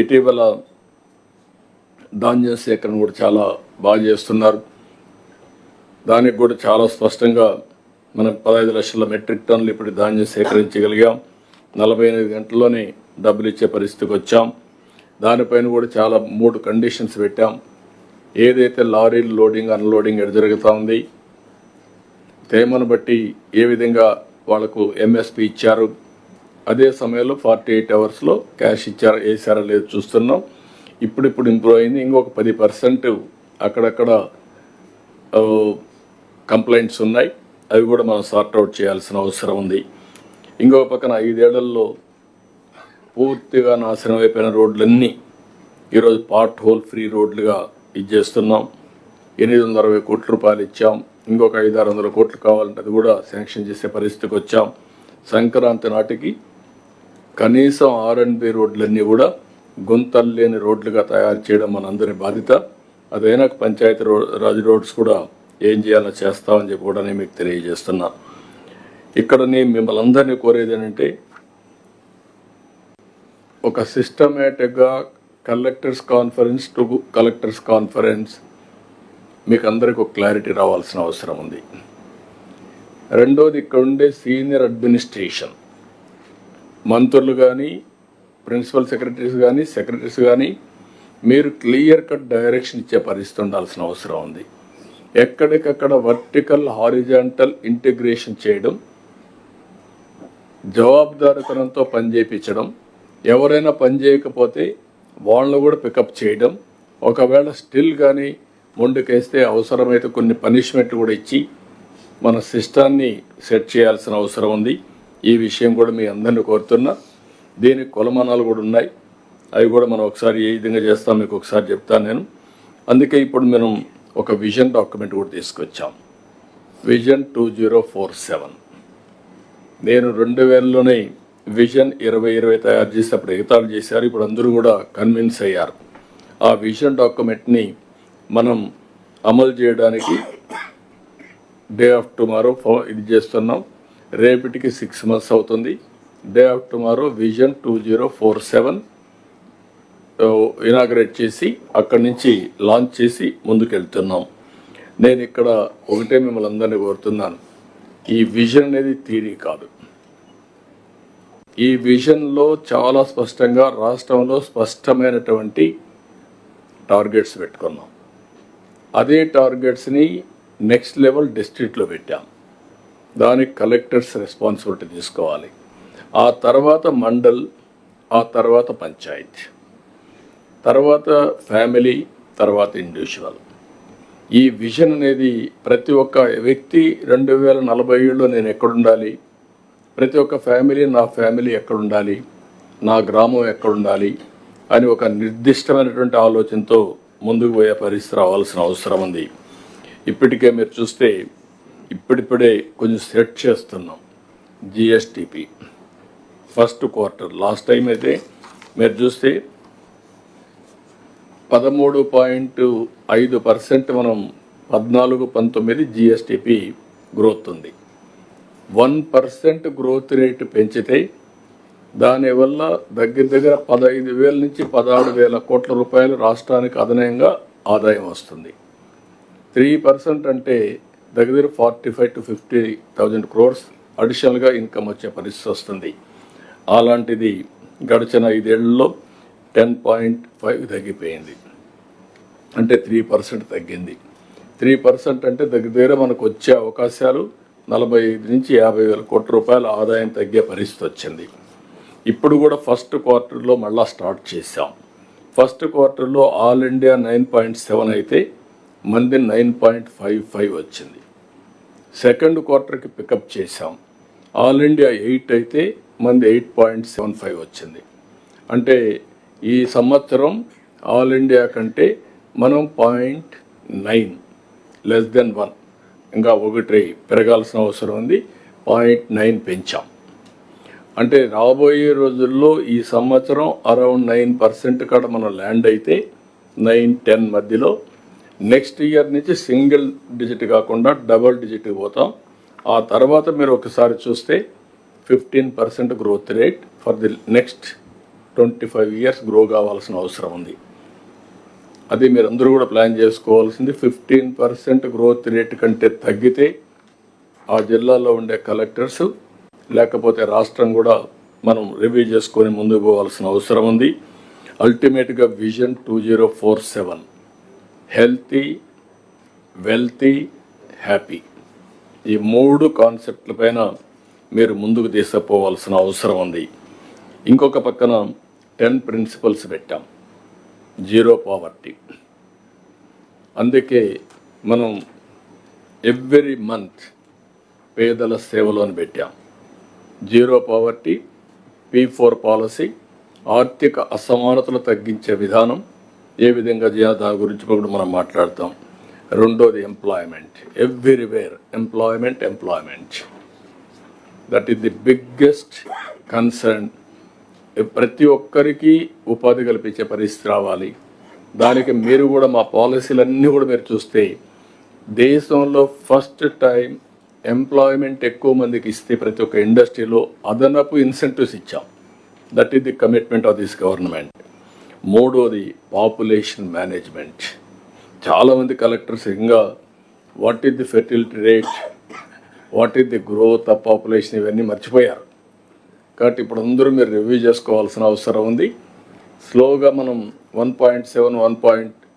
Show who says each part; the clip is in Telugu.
Speaker 1: ఇటీవల ధాన్యం సేకరణ కూడా చాలా బాగా చేస్తున్నారు. దానికి కూడా చాలా స్పష్టంగా మనం 15 లక్షల మెట్రిక్ టన్నులు ఇప్పుడు ధాన్యం సేకరించగలిగాం. 48 గంటల్లోనే డబ్బులు ఇచ్చే పరిస్థితికి వచ్చాం. దానిపైన కూడా చాలా 3 కండిషన్స్ పెట్టాం. ఏదైతే లారీలు లోడింగ్ అన్లోడింగ్ ఎడ జరుగుతూ ఉంది, తేమను బట్టి ఏ విధంగా వాళ్లకు ఎంఎస్పి ఇచ్చారు, అదే సమయంలో 48 అవర్స్లో క్యాష్ వేసారా లేదు చూస్తున్నాం. ఇప్పుడు ఇంప్రూవ్ అయింది. ఇంకొక 10% అక్కడక్కడ కంప్లైంట్స్ ఉన్నాయి. అవి కూడా మనం సార్ట్అవుట్ చేయాల్సిన అవసరం ఉంది. ఇంకొక పక్కన 5 ఏళ్లలో పూర్తిగా నాశనం అయిపోయిన రోడ్లన్నీ ఈరోజు పార్ట్ హోల్ ఫ్రీ రోడ్లుగా ఇచ్చేస్తున్నాం. 860 కోట్ల రూపాయలు ఇచ్చాం. ఇంకొక 500-600 కోట్లు కావాలంటే అది కూడా శాంక్షన్ చేసే పరిస్థితికి వచ్చాం. సంక్రాంతి నాటికి కనీసం R&B రోడ్లన్నీ కూడా గుంతలు లేని రోడ్లుగా తయారు చేయడం మనందరి బాధ్యత. అదైనా పంచాయతీ రాజ్ రోడ్స్ కూడా ఏం చేయాలో చేస్తామని చెప్పి కూడా నేను మీకు తెలియజేస్తున్నా. ఇక్కడ నేను మిమ్మల్ని అందరినీ కోరేది ఏంటంటే, ఒక సిస్టమేటిక్గా collectors conference to collectors conference మీకు అందరికీ ఒక క్లారిటీ రావాల్సిన అవసరం ఉంది. రెండోది, ఇక్కడ ఉండే సీనియర్ అడ్మినిస్ట్రేషన్ మంత్రులు కానీ, ప్రిన్సిపల్ సెక్రటరీస్ కానీ, సెక్రటరీస్ కానీ మీరు క్లియర్ కట్ డైరెక్షన్ ఇచ్చే పరిస్థితి ఉండాల్సిన అవసరం ఉంది. ఎక్కడికక్కడ వర్టికల్ హారిజాంటల్ ఇంటిగ్రేషన్ చేయడం, జవాబుదారితనంతో పనిచేయించడం, ఎవరైనా పని చేయకపోతే వాళ్ళను కూడా పికప్ చేయడం, ఒకవేళ స్టిల్ కానీ ముందుకేస్తే అవసరమైతే కొన్ని పనిష్మెంట్ కూడా ఇచ్చి మన సిస్టాన్ని సెట్ చేయాల్సిన అవసరం ఉంది. ఈ విషయం కూడా మీ అందరినీ కోరుతున్నా. దీనికి కొలమానాలు కూడా ఉన్నాయి. అవి కూడా మనం ఒకసారి ఏ విధంగా చేస్తాం మీకు ఒకసారి చెప్తాను నేను. అందుకే ఇప్పుడు మనం ఒక విజన్ డాక్యుమెంట్ కూడా తీసుకొచ్చాం, విజన్ 2047. నేను 2000లోనే విజన్ 2020 తయారు చేసి అప్పుడు ఎగతాళి చేశారు. ఇప్పుడు అందరూ కూడా కన్విన్స్ అయ్యారు. ఆ విజన్ డాక్యుమెంట్ని మనం అమలు చేయడానికి డే ఆఫ్ టుమారో ఇది చేస్తున్నాం. రేపటికి 6 months అవుతుంది. Day of tomorrow vision 2047 inaugurate చేసి అక్కడి నుంచి లాంచ్ చేసి ముందుకెళ్తున్నాం. నేను ఇక్కడ ఒకటే మిమ్మల్ని అందరినీ కోరుతున్నాను, ఈ విజన్ అనేది థియరీ కాదు. ఈ విజన్లో చాలా స్పష్టంగా రాష్ట్రంలో స్పష్టమైనటువంటి టార్గెట్స్ పెట్టుకున్నాం. అదే టార్గెట్స్ని నెక్స్ట్ లెవెల్ డిస్ట్రిక్ట్లో పెట్టాం. దానికి కలెక్టర్స్ రెస్పాన్సిబిలిటీ తీసుకోవాలి. ఆ తర్వాత మండల్, ఆ తర్వాత పంచాయత్, తర్వాత ఫ్యామిలీ, తర్వాత ఇండివిజువల్. ఈ విజన్ అనేది ప్రతి ఒక్క వ్యక్తి 2047లో నేను ఎక్కడుండాలి, ప్రతి ఒక్క ఫ్యామిలీ నా ఫ్యామిలీ ఎక్కడుండాలి, నా గ్రామం ఎక్కడుండాలి అని ఒక నిర్దిష్టమైనటువంటి ఆలోచనతో ముందుకు పోయే పరిస్థితి రావాల్సిన అవసరం ఉంది. ఇప్పటికే మీరు చూస్తే ఇప్పుడిప్పుడే కొంచెం సెట్ చేస్తున్నాం. GSTP first quarter last time అయితే మీరు చూస్తే 13.5% మనం 14-19 జిఎస్టిపి గ్రోత్ ఉంది. 1% గ్రోత్ రేటు పెంచితే దానివల్ల దగ్గర 15,000 నుంచి 16,000 కోట్ల రూపాయలు రాష్ట్రానికి అదనంగా ఆదాయం వస్తుంది. 3% అంటే దగ్గర 45,000 to 50,000 crores అడిషనల్గా ఇన్కమ్ వచ్చే పరిస్థితి వస్తుంది. అలాంటిది గడిచిన 5 ఏళ్లలో 10.5 తగ్గిపోయింది. అంటే 3% తగ్గింది. 3% అంటే దగ్గర మనకు వచ్చే అవకాశాలు 45 నుంచి 50,000 కోట్ల రూపాయల ఆదాయం తగ్గే పరిస్థితి వచ్చింది. ఇప్పుడు కూడా ఫస్ట్ క్వార్టర్లో మళ్ళా స్టార్ట్ చేశాం. ఫస్ట్ క్వార్టర్లో ఆల్ ఇండియా 9.7 అయితే మంది 9.55 వచ్చింది. సెకండ్ క్వార్టర్కి పికప్ చేశాం. ఆల్ ఇండియా 8 అయితే మంది 8.75 వచ్చింది. అంటే ఈ సంవత్సరం ఆల్ ఇండియా కంటే మనం 0.9 లెస్ దెన్ 1 ఇంకా 1 పెరగాల్సిన అవసరం ఉంది. 0.9 పెంచాం. అంటే రాబోయే రోజుల్లో ఈ సంవత్సరం అరౌండ్ 9% కాడ మనం ల్యాండ్ అయితే 9-10 మధ్యలో, నెక్స్ట్ ఇయర్ నుంచి సింగిల్ డిజిట్ కాకుండా డబుల్ డిజిట్ పోతాం. ఆ తర్వాత మీరు ఒకసారి చూస్తే 15% growth rate for the next 25 years grow కావాల్సిన అవసరం ఉంది. అది మీరందరూ కూడా ప్లాన్ చేసుకోవాల్సింది. 15% గ్రోత్ రేట్ కంటే తగ్గితే ఆ జిల్లాలో ఉండే కలెక్టర్స్ లేకపోతే రాష్ట్రం కూడా మనం రివ్యూ చేసుకొని ముందుకు పోవాల్సిన అవసరం ఉంది. అల్టిమేట్గా విజన్ 2047 హెల్తీ, వెల్తీ, హ్యాపీ, ఈ 3 కాన్సెప్ట్ల పైన మీరు ముందుకు తీసుకుపోవాల్సిన అవసరం ఉంది. ఇంకొక పక్కన 10 ప్రిన్సిపల్స్ పెట్టాం, జీరో పావర్టీ. అందుకే మనం ఎవ్రీ మంత్ పేదల సేవలో అని పెట్టాం. జీరో పావర్టీ, P4 పాలసీ, ఆర్థిక అసమానతలు తగ్గించే విధానం ఏ విధంగా చేయాలో దాని గురించి కూడా మనం మాట్లాడతాం. రెండోది employment, everywhere employment. That is the biggest concern. ప్రతి ఒక్కరికి ఉపాధి కల్పించే పరిస్థితి రావాలి. దానికి మీరు కూడా మా పాలసీలన్నీ కూడా మీరు చూస్తే దేశంలో ఫస్ట్ టైం ఎంప్లాయ్మెంట్ ఎక్కువ మందికి ఇస్తే ప్రతి ఒక్క ఇండస్ట్రీలో అదనపు ఇన్సెంటివ్స్ ఇచ్చాం. That is the commitment of this government. మూడోది పాపులేషన్ మేనేజ్మెంట్. చాలామంది కలెక్టర్స్ ఇంకా what is the fertility rate, what is the growth of population ఇవన్నీ మర్చిపోయారు. కాబట్టి ఇప్పుడు అందరూ మీరు రివ్యూ చేసుకోవాల్సిన అవసరం ఉంది. స్లోగా మనం 1.7, 1.2